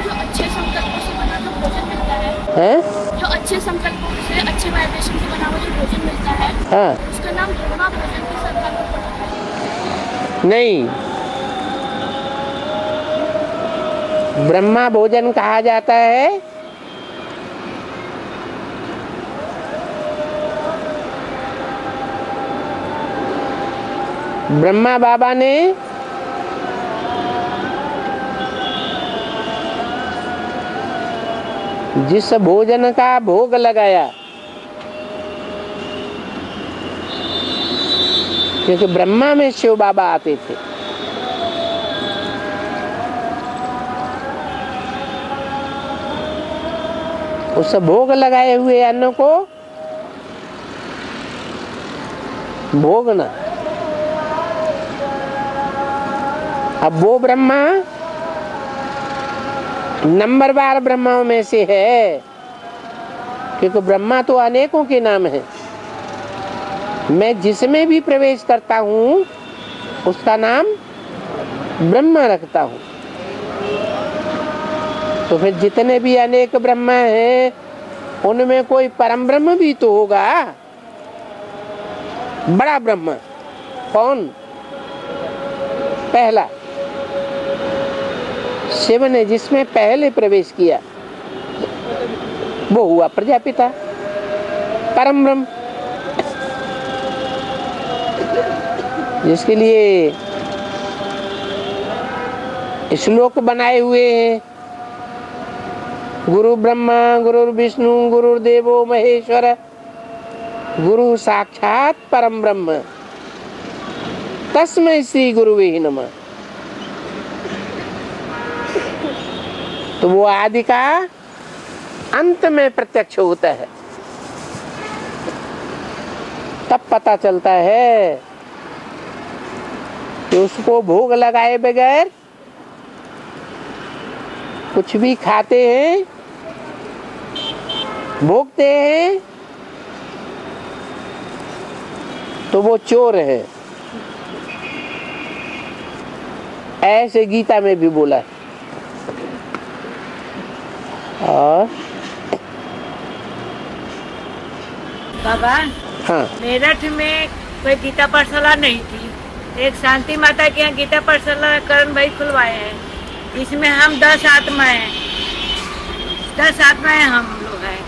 जो अच्छे संकल्पों से बना जो भोजन मिलता है, जो अच्छे संकल्पों से, अच्छे वाइब्रेशन से बना हुआ जो भोजन मिलता है, उसका नाम ब्रह्मा भोजन के संकल्प पड़ता है। नहीं, ब्रह्मा भोजन कहा जाता है ब्रह्मा बाबा ने जिस भोजन का भोग लगाया, क्योंकि ब्रह्मा में शिव बाबा आते थे। उस भोग लगाए हुए अन्न को भोगना। अब वो ब्रह्मा नंबरवार ब्रह्माओं में से है, क्योंकि ब्रह्मा तो अनेकों के नाम है। मैं जिसमें भी प्रवेश करता हूँ उसका नाम ब्रह्मा रखता हूँ। तो फिर जितने भी अनेक ब्रह्मा हैं उनमें कोई परम ब्रह्म भी तो होगा, बड़ा ब्रह्म। कौन? पहला शिव ने जिसमें पहले प्रवेश किया वो हुआ प्रजापिता, परम ब्रह्म। जिसके लिए श्लोक बनाए हुए हैं। गुरु ब्रह्मा गुरु विष्णु गुरुर्देवो महेश्वर गुरु साक्षात परम ब्रह्म तस्मै श्री गुरुवे नमः। तो वो आदि का अंत में प्रत्यक्ष होता है, तब पता चलता है कि उसको भोग लगाए बगैर कुछ भी खाते हैं, भोगते हैं, तो वो चोर है। ऐसे गीता में भी बोला है। और बाबा, हाँ, मेरठ में कोई गीता पाठशाला नहीं थी। एक शांति माता के यहाँ गीता पाठशाला करण भाई खुलवाए हैं, इसमें हम 10 आत्माएं हम लोग हैं।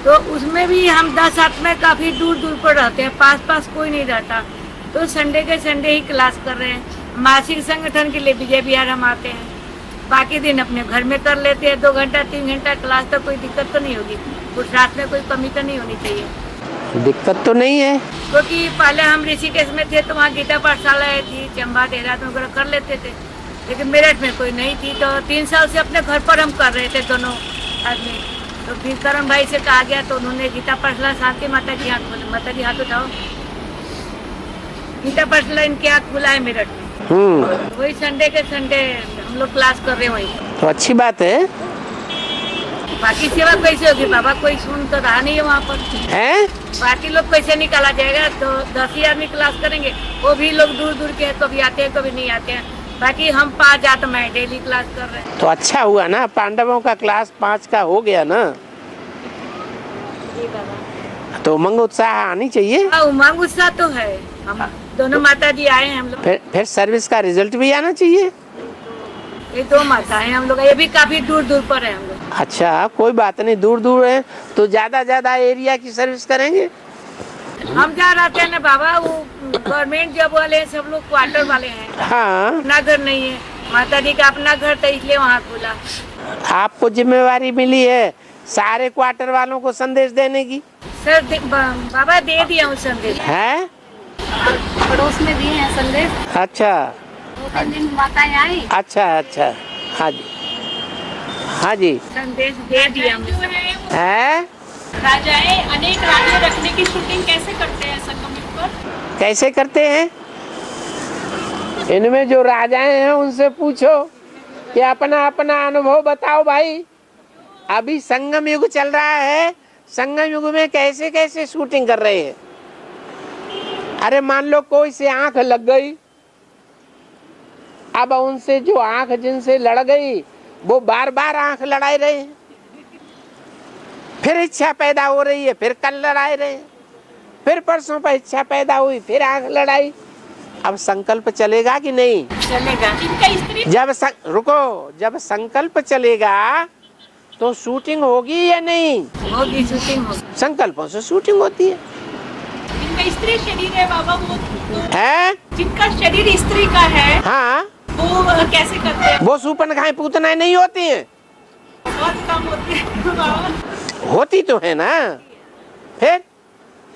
तो उसमें भी हम 10 आत्माएं काफी दूर दूर पर रहते हैं, पास कोई नहीं रहता। तो संडे के संडे ही क्लास कर रहे हैं। मासिक संगठन के लिए विजय विहार हम आते हैं, बाकी दिन अपने घर में कर लेते हैं। 2 घंटा 3 घंटा क्लास, तो कोई दिक्कत तो नहीं होगी। पुरुषार्थ में कोई कमी तो नहीं होनी चाहिए। दिक्कत तो नहीं है, क्योंकि पहले हम ऋषिकेश में थे तो वहाँ गीता पाठशाला थी, चंबा देहरादून वगैरह कर लेते थे, लेकिन मेरठ में कोई नहीं थी। तो 3 साल से अपने घर पर हम कर रहे थे दोनों आदमी। तो फिर करण भाई से कहा गया तो उन्होंने गीता पाठशाला शांति माता की हाथ खोले। माता जी हाथ उठाओ। गीता पाठशाला इनके हाथ खुला है मेरठ में। तो वही संडे के संडे हम लोग क्लास कर रहे हैं वहीं। तो अच्छी बात है। बाकी सेवा कैसे होगी बाबा? कोई सुन तो रहा नहीं है वहाँ पर हैं? बाकी लोग कैसे निकाला जाएगा? तो 10 ही आदमी क्लास करेंगे, वो भी लोग दूर दूर के हैं, कभी आते हैं कभी नहीं आते हैं। बाकी हम 5 आत्माएं डेली क्लास कर रहे हैं। तो अच्छा हुआ ना, पांडवों का क्लास 5 का हो गया ना, जी बाबा। तो उमंग उत्साह आनी चाहिए। उमंग उत्साह तो है। हम दोनों माता जी आए हैं हम लोग। फिर सर्विस का रिजल्ट भी आना चाहिए। ये 2 माता है हम लोग, ये भी काफी दूर दूर पर है हम लोग। अच्छा, कोई बात नहीं, दूर दूर है तो ज्यादा एरिया की सर्विस करेंगे। हम जहाँ रहते हैं ना बाबा, वो गवर्नमेंट जॉब वाले हैं, सब लोग क्वार्टर वाले हैं। हाँ, अपना घर नहीं है, माता जी का अपना घर था इसलिए वहाँ खोला। आपको जिम्मेवारी मिली है सारे क्वार्टर वालों को संदेश देने की। सर बाबा दे दिया हूँ संदेश। है? पड़ोस में दिए हैं संदेश। अच्छा 2-3 दिन माताएं आई। अच्छा, हाँ जी, हाँ जी, संदेश दे दिया है। राजाएं अनेक रानी रखने की शूटिंग कैसे करते हैं संगम पर? कैसे करते हैं? इनमें जो राजाएं हैं उनसे पूछो कि अपना अपना अनुभव बताओ भाई। अभी संगम युग चल रहा है, संगम युग में कैसे कैसे शूटिंग कर रहे हैं। अरे मान लो कोई से आंख लग गई, अब उनसे जो आंख जिनसे लड़ गई वो बार बार आंख लड़ाई रहे हैं, फिर इच्छा पैदा हो रही है, फिर कल लड़ाई रहे हैं, फिर परसों पर इच्छा पैदा हुई, फिर आंख लड़ाई। अब संकल्प चलेगा कि नहीं? चलेगा। जब संकल्प चलेगा तो शूटिंग होगी या नहीं? होगी, शूटिंग होगी। संकल्पों से शूटिंग होती है। जिनका स्त्री शरीर है बाबा, वो है? जिनका शरीर स्त्री का है, हाँ, वो कैसे करते हैं? वो सूपन खाए पूतनाएं नहीं होती हैं। बहुत कम होती है बाबा। होती तो है ना। फिर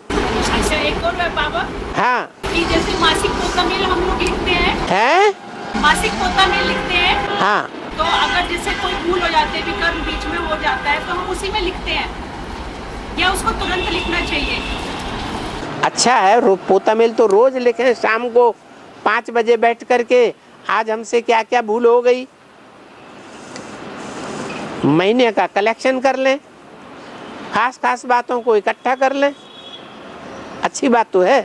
अच्छा, एक और है बाबा। हाँ, कि जैसे मासिक पोता मेल हम लोग लिखते है? मासिक पोता मेल लिखते हैं। हाँ, तो अगर जैसे कोई भूल हो जाती है, विकर्म बीच में हो जाता है, तो हम उसी में लिखते हैं या उसको तुरंत लिखना चाहिए? अच्छा है, पोता मेल तो रोज लिखें शाम को 5 बजे बैठ करके, आज हमसे क्या क्या भूल हो गई, महीने का कलेक्शन कर लें, खास बातों को इकट्ठा कर लें। अच्छी बात तो है।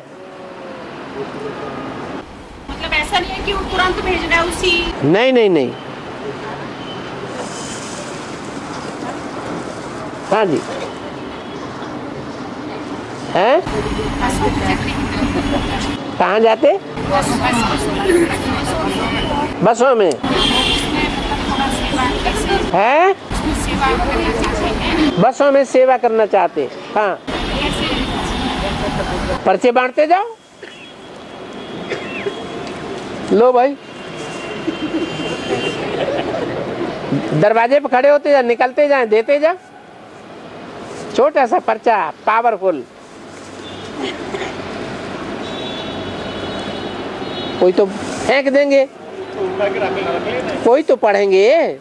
मतलब ऐसा नहीं है कि वो तुरंत भेजना है उसी। नहीं। हाँ जी, हैं? कहाँ जाते? बसों में है? बसों में सेवा करना चाहते। हाँ, पर्चे बांटते जाओ। लो भाई, दरवाजे पे खड़े होते जा, निकलते जाए, देते जा। छोटा सा पर्चा, पावरफुल। कोई तो फेंक देंगे, कोई तो पढ़ेंगे हैं।